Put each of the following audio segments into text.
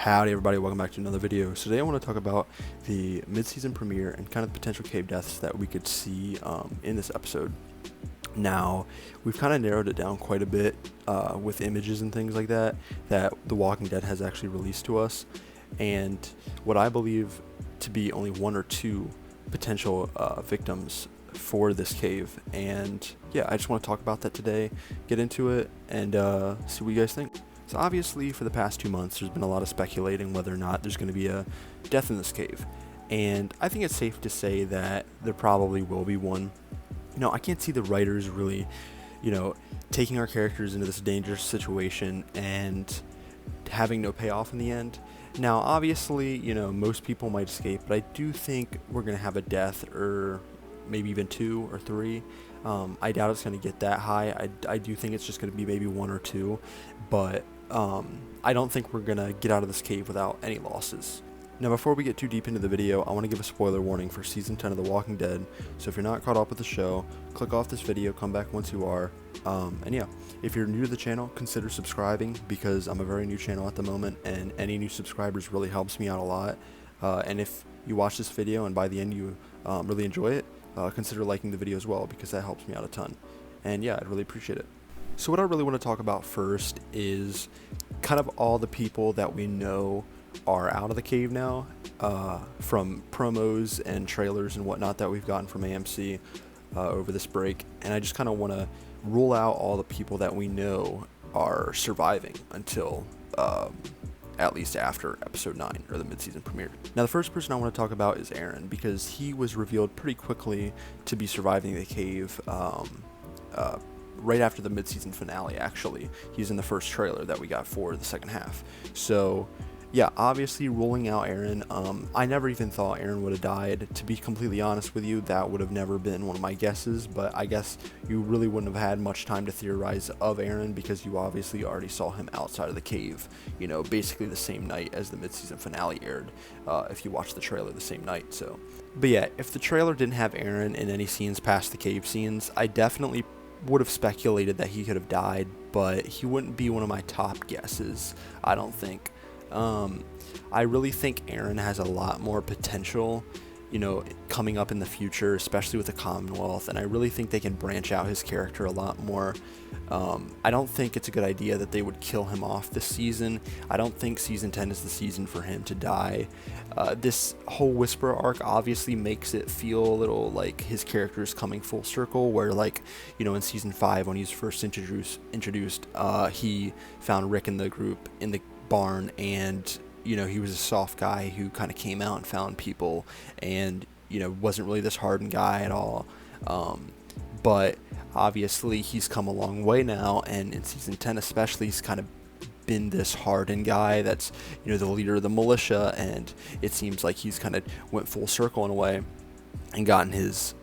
Howdy everybody, welcome back to another video. So today I want to talk about the mid-season premiere and kind of the potential cave deaths that we could see in this episode. Now, we've kind of narrowed it down quite a bit with images and things like that The Walking Dead has actually released to us, and what I believe to be only one or two potential victims for this cave. And yeah, I just want to talk about that today, get into it, and see what you guys think. So obviously for the past 2 months there's been a lot of speculating whether or not there's going to be a death in this cave, and I think it's safe to say that there probably will be one. I can't see the writers really, taking our characters into this dangerous situation and having no payoff in the end. Now obviously, most people might escape, but I do think we're going to have a death, or maybe even 2 or 3. I doubt it's going to get that high. I do think it's just going to be maybe 1 or 2, but I don't think we're going to get out of this cave without any losses. Now before we get too deep into the video, I want to give a spoiler warning for Season 10 of The Walking Dead, so if you're not caught up with the show, click off this video, come back once you are, and yeah, if you're new to the channel, consider subscribing, because I'm a very new channel at the moment, and any new subscribers really helps me out a lot, and if you watch this video and by the end you really enjoy it, consider liking the video as well, because that helps me out a ton, and yeah, I'd really appreciate it. So what I really want to talk about first is kind of all the people that we know are out of the cave now, from promos and trailers and whatnot that we've gotten from AMC over this break, and I just kind of want to rule out all the people that we know are surviving until at least after episode 9 or the mid-season premiere. Now the first person I want to talk about is Aaron, because he was revealed pretty quickly to be surviving the cave right after the mid-season finale. Actually, he's in the first trailer that we got for the second half. So yeah, obviously ruling out Aaron. I never even thought Aaron would have died, to be completely honest with you. That would have never been one of my guesses, but I guess you really wouldn't have had much time to theorize of Aaron, because you obviously already saw him outside of the cave, basically the same night as the mid-season finale aired, if you watched the trailer the same night. So, but yeah, if the trailer didn't have Aaron in any scenes past the cave scenes, I definitely would have speculated that he could have died, but he wouldn't be one of my top guesses, I don't think. I really think Aaron has a lot more potential, coming up in the future, especially with the Commonwealth, and I really think they can branch out his character a lot more. I don't think it's a good idea that they would kill him off this season. I don't think Season 10 is the season for him to die. This whole Whisperer arc obviously makes it feel a little like his character is coming full circle, where in Season 5 when he's first introduced, he found Rick in the group in the barn, and he was a soft guy who kind of came out and found people, and wasn't really this hardened guy at all, but obviously he's come a long way now, and in Season 10 especially, he's kind of been this hardened guy that's the leader of the militia, and it seems like he's kind of went full circle in a way and gotten his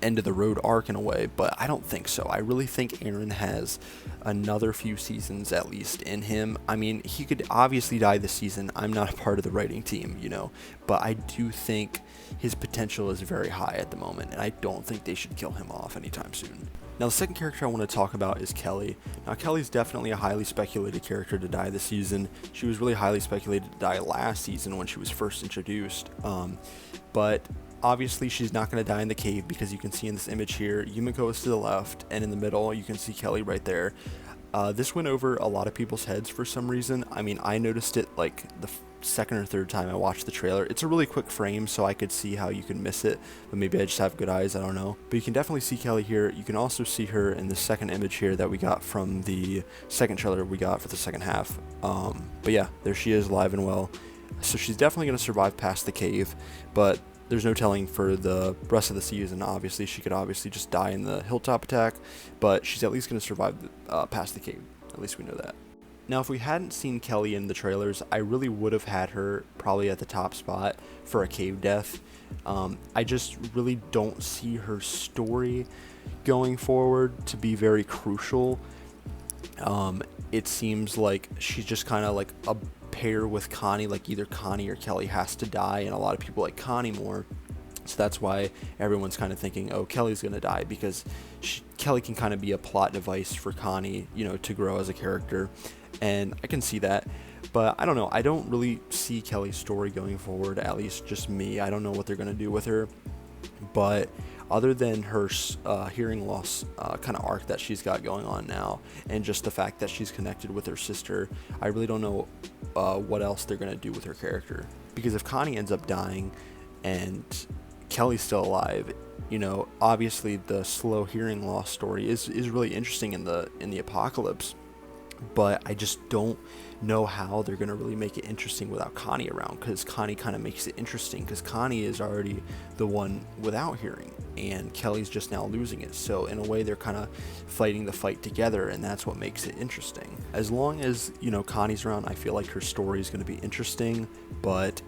end of the road arc in a way. But I don't think so. I really think Aaron has another few seasons at least in him. I mean, he could obviously die this season. I'm not a part of the writing team, but I do think his potential is very high at the moment, and I don't think they should kill him off anytime soon. Now the second character I want to talk about is Kelly. Now Kelly's definitely a highly speculated character to die this season. She was really highly speculated to die last season when she was first introduced, but obviously she's not going to die in the cave, because you can see in this image here, Yumiko is to the left, and in the middle you can see Kelly right there. This went over a lot of people's heads for some reason. I mean, I noticed it like the second or third time I watched the trailer. It's a really quick frame, so I could see how you can miss it, but maybe I just have good eyes, I don't know. But you can definitely see Kelly here. You can also see her in the second image here that we got from the second trailer we got for the second half. But yeah, there she is, alive and well. So she's definitely going to survive past the cave, but there's no telling for the rest of the season. Obviously, she could just die in the hilltop attack, but she's at least going to survive past the cave. At least we know that. Now, if we hadn't seen Kelly in the trailers, I really would have had her probably at the top spot for a cave death. I just really don't see her story going forward to be very crucial. It seems like she's just kind of like a pair with Connie, like either Connie or Kelly has to die, and a lot of people like Connie more. So that's why everyone's kind of thinking, oh, Kelly's going to die, because Kelly can kind of be a plot device for Connie, to grow as a character. And I can see that. But I don't know. I don't really see Kelly's story going forward, at least just me. I don't know what they're going to do with her. But other than her hearing loss kind of arc that she's got going on now, and just the fact that she's connected with her sister, I really don't know what else they're going to do with her character. Because if Connie ends up dying and Kelly's still alive, obviously the slow hearing loss story is really interesting in the apocalypse. But I just don't know how they're going to really make it interesting without Connie around, because Connie kind of makes it interesting, because Connie is already the one without hearing and Kelly's just now losing it. So in a way, they're kind of fighting the fight together, and that's what makes it interesting. As long as, Connie's around, I feel like her story is going to be interesting. But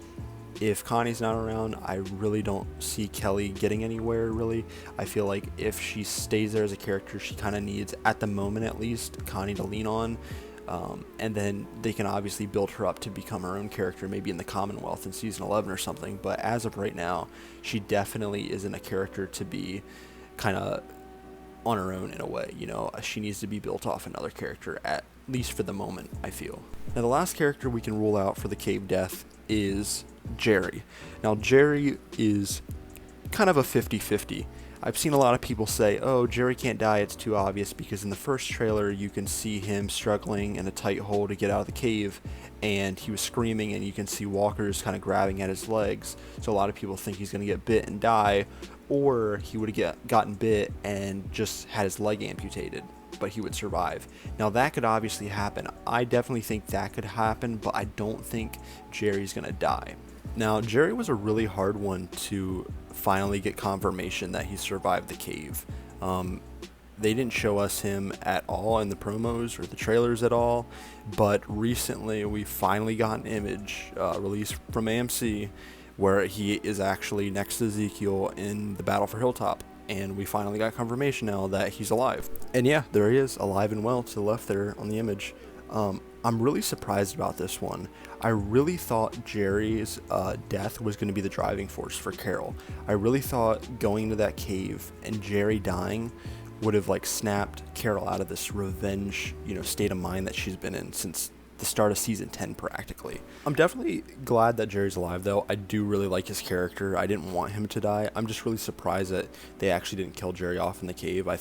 if Connie's not around, I really don't see Kelly getting anywhere, really. I feel like if she stays there as a character, she kind of needs, at the moment at least, Connie to lean on. And then they can obviously build her up to become her own character, maybe in the Commonwealth in season 11 or something. But as of right now, she definitely isn't a character to be kind of on her own in a way. She needs to be built off another character, at least for the moment, I feel. Now, the last character we can rule out for the cave death is Jerry. Now, Jerry is kind of a 50-50. I've seen a lot of people say, oh, Jerry can't die, it's too obvious, because in the first trailer you can see him struggling in a tight hole to get out of the cave, and he was screaming, and you can see walkers kind of grabbing at his legs. So a lot of people think he's going to get bit and die, or he would have gotten bit and just had his leg amputated, but he would survive. Now, that could obviously happen. I definitely think that could happen, but I don't think Jerry's going to die. Now, Jerry was a really hard one to finally get confirmation that he survived the cave. They didn't show us him at all in the promos or the trailers at all, but recently we finally got an image released from AMC where he is actually next to Ezekiel in the battle for Hilltop, and we finally got confirmation now that he's alive. And yeah, there he is, alive and well to the left there on the image. I'm really surprised about this one. I really thought Jerry's death was going to be the driving force for Carol. I really thought going into that cave and Jerry dying would have snapped Carol out of this revenge, state of mind that she's been in since the start of season 10 practically. I'm definitely glad that Jerry's alive though. I do really like his character. I didn't want him to die. I'm just really surprised that they actually didn't kill Jerry off in the cave. I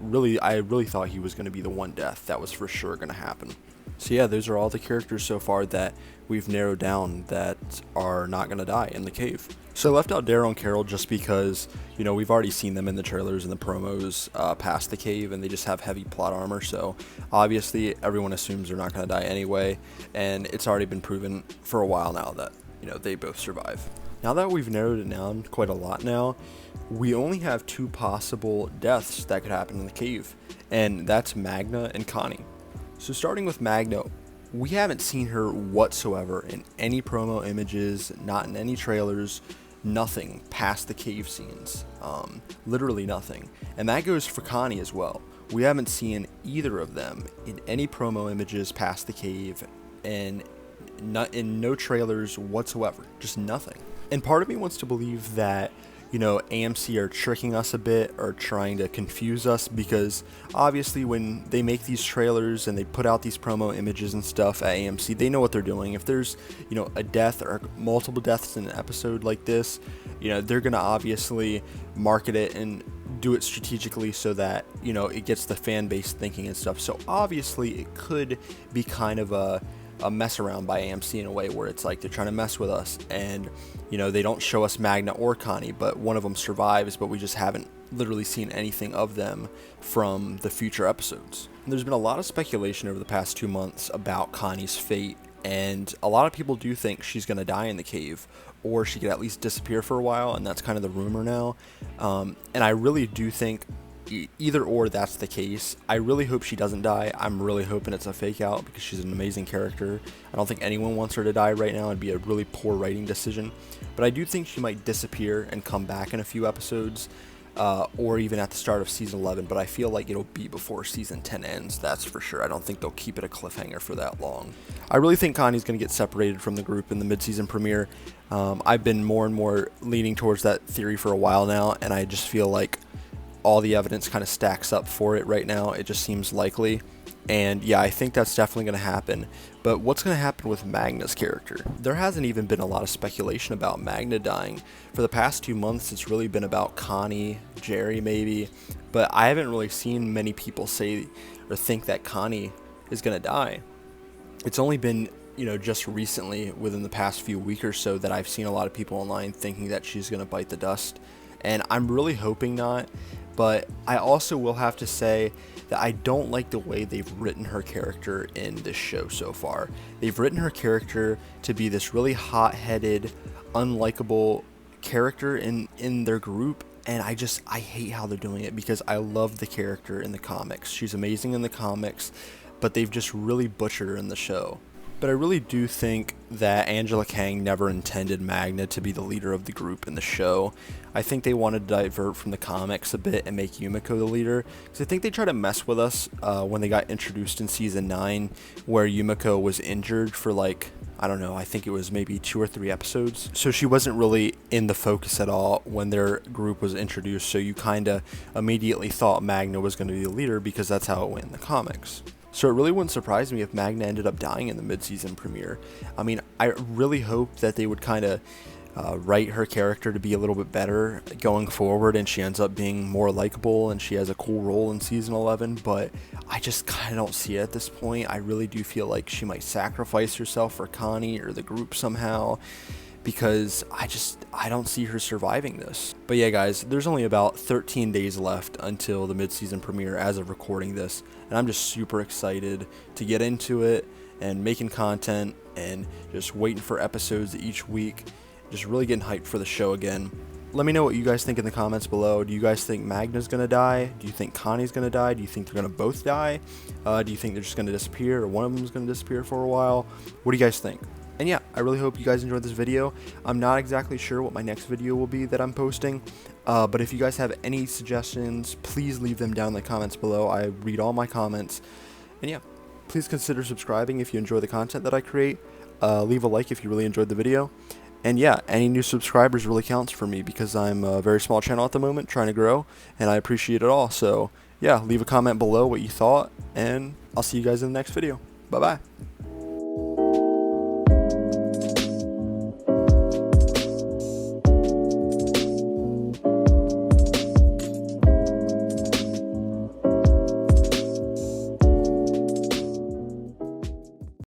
really thought he was going to be the one death that was for sure going to happen. So yeah, those are all the characters so far that we've narrowed down that are not going to die in the cave. So I left out Daryl and Carol just because, we've already seen them in the trailers and the promos past the cave, and they just have heavy plot armor. So obviously everyone assumes they're not going to die anyway, and it's already been proven for a while now that, they both survive. Now that we've narrowed it down quite a lot now, we only have two possible deaths that could happen in the cave, and that's Magna and Connie. So starting with Magna, we haven't seen her whatsoever in any promo images, not in any trailers, nothing past the cave scenes, literally nothing. And that goes for Connie as well. We haven't seen either of them in any promo images past the cave, and in no trailers whatsoever, just nothing. And part of me wants to believe that AMC are tricking us a bit or trying to confuse us, because obviously when they make these trailers and they put out these promo images and stuff at AMC, they know what they're doing. If there's, a death or multiple deaths in an episode like this, they're going to obviously market it and do it strategically so that, it gets the fan base thinking and stuff. So obviously it could be kind of a mess around by AMC in a way where it's like they're trying to mess with us, and they don't show us Magna or Connie, but one of them survives, but we just haven't literally seen anything of them from the future episodes. And there's been a lot of speculation over the past 2 months about Connie's fate, and a lot of people do think she's going to die in the cave, or she could at least disappear for a while, and that's kind of the rumor now. And I really do think either or that's the case. I really hope she doesn't die. I'm really hoping it's a fake out, because she's an amazing character. I don't think anyone wants her to die right now. It'd be a really poor writing decision. But I do think she might disappear and come back in a few episodes, or even at the start of season 11. But I feel like it'll be before season 10 ends, that's for sure. I don't think they'll keep it a cliffhanger for that long. I really think Connie's going to get separated from the group in the mid-season premiere. I've been more and more leaning towards that theory for a while now, and I just feel like all the evidence kind of stacks up for it right now. It just seems likely. And yeah, I think that's definitely going to happen. But what's going to happen with Magna's character? There hasn't even been a lot of speculation about Magna dying. For the past 2 months, it's really been about Connie, Jerry maybe, but I haven't really seen many people say or think that Connie is going to die. It's only been, just recently, within the past few weeks or so, that I've seen a lot of people online thinking that she's going to bite the dust. And I'm really hoping not, but I also will have to say that I don't like the way they've written her character in this show so far. They've written her character to be this really hot-headed, unlikable character in their group, and I hate how they're doing it, because I love the character in the comics. She's amazing in the comics, but they've just really butchered her in the show. But I really do think that Angela Kang never intended Magna to be the leader of the group in the show. I think they wanted to divert from the comics a bit and make Yumiko the leader, because I think they tried to mess with us when they got introduced in season 9, where Yumiko was injured for I think it was maybe 2 or 3 episodes. So she wasn't really in the focus at all when their group was introduced, so you kind of immediately thought Magna was going to be the leader, because that's how it went in the comics. So it really wouldn't surprise me if Magna ended up dying in the mid-season premiere. I mean, I really hope that they would kind of write her character to be a little bit better going forward, and she ends up being more likable and she has a cool role in season 11, but I just kind of don't see it at this point. I really do feel like she might sacrifice herself for Connie or the group somehow, because I don't see her surviving this. But yeah, guys, there's only about 13 days left until the mid-season premiere as of recording this, and I'm just super excited to get into it and making content and just waiting for episodes each week, just really getting hyped for the show again. Let me know what you guys think in the comments below. Do you guys think Magna's gonna die? Do you think Connie's gonna die? Do you think they're gonna both die? Do you think they're just gonna disappear, or one of them's gonna disappear for a while? What do you guys think? And yeah, I really hope you guys enjoyed this video. I'm not exactly sure what my next video will be that I'm posting, but if you guys have any suggestions, please leave them down in the comments below. I read all my comments. And yeah, please consider subscribing if you enjoy the content that I create. Leave a like if you really enjoyed the video. And yeah, any new subscribers really counts for me, because I'm a very small channel at the moment, trying to grow, and I appreciate it all. So yeah, leave a comment below what you thought, and I'll see you guys in the next video. Bye-bye.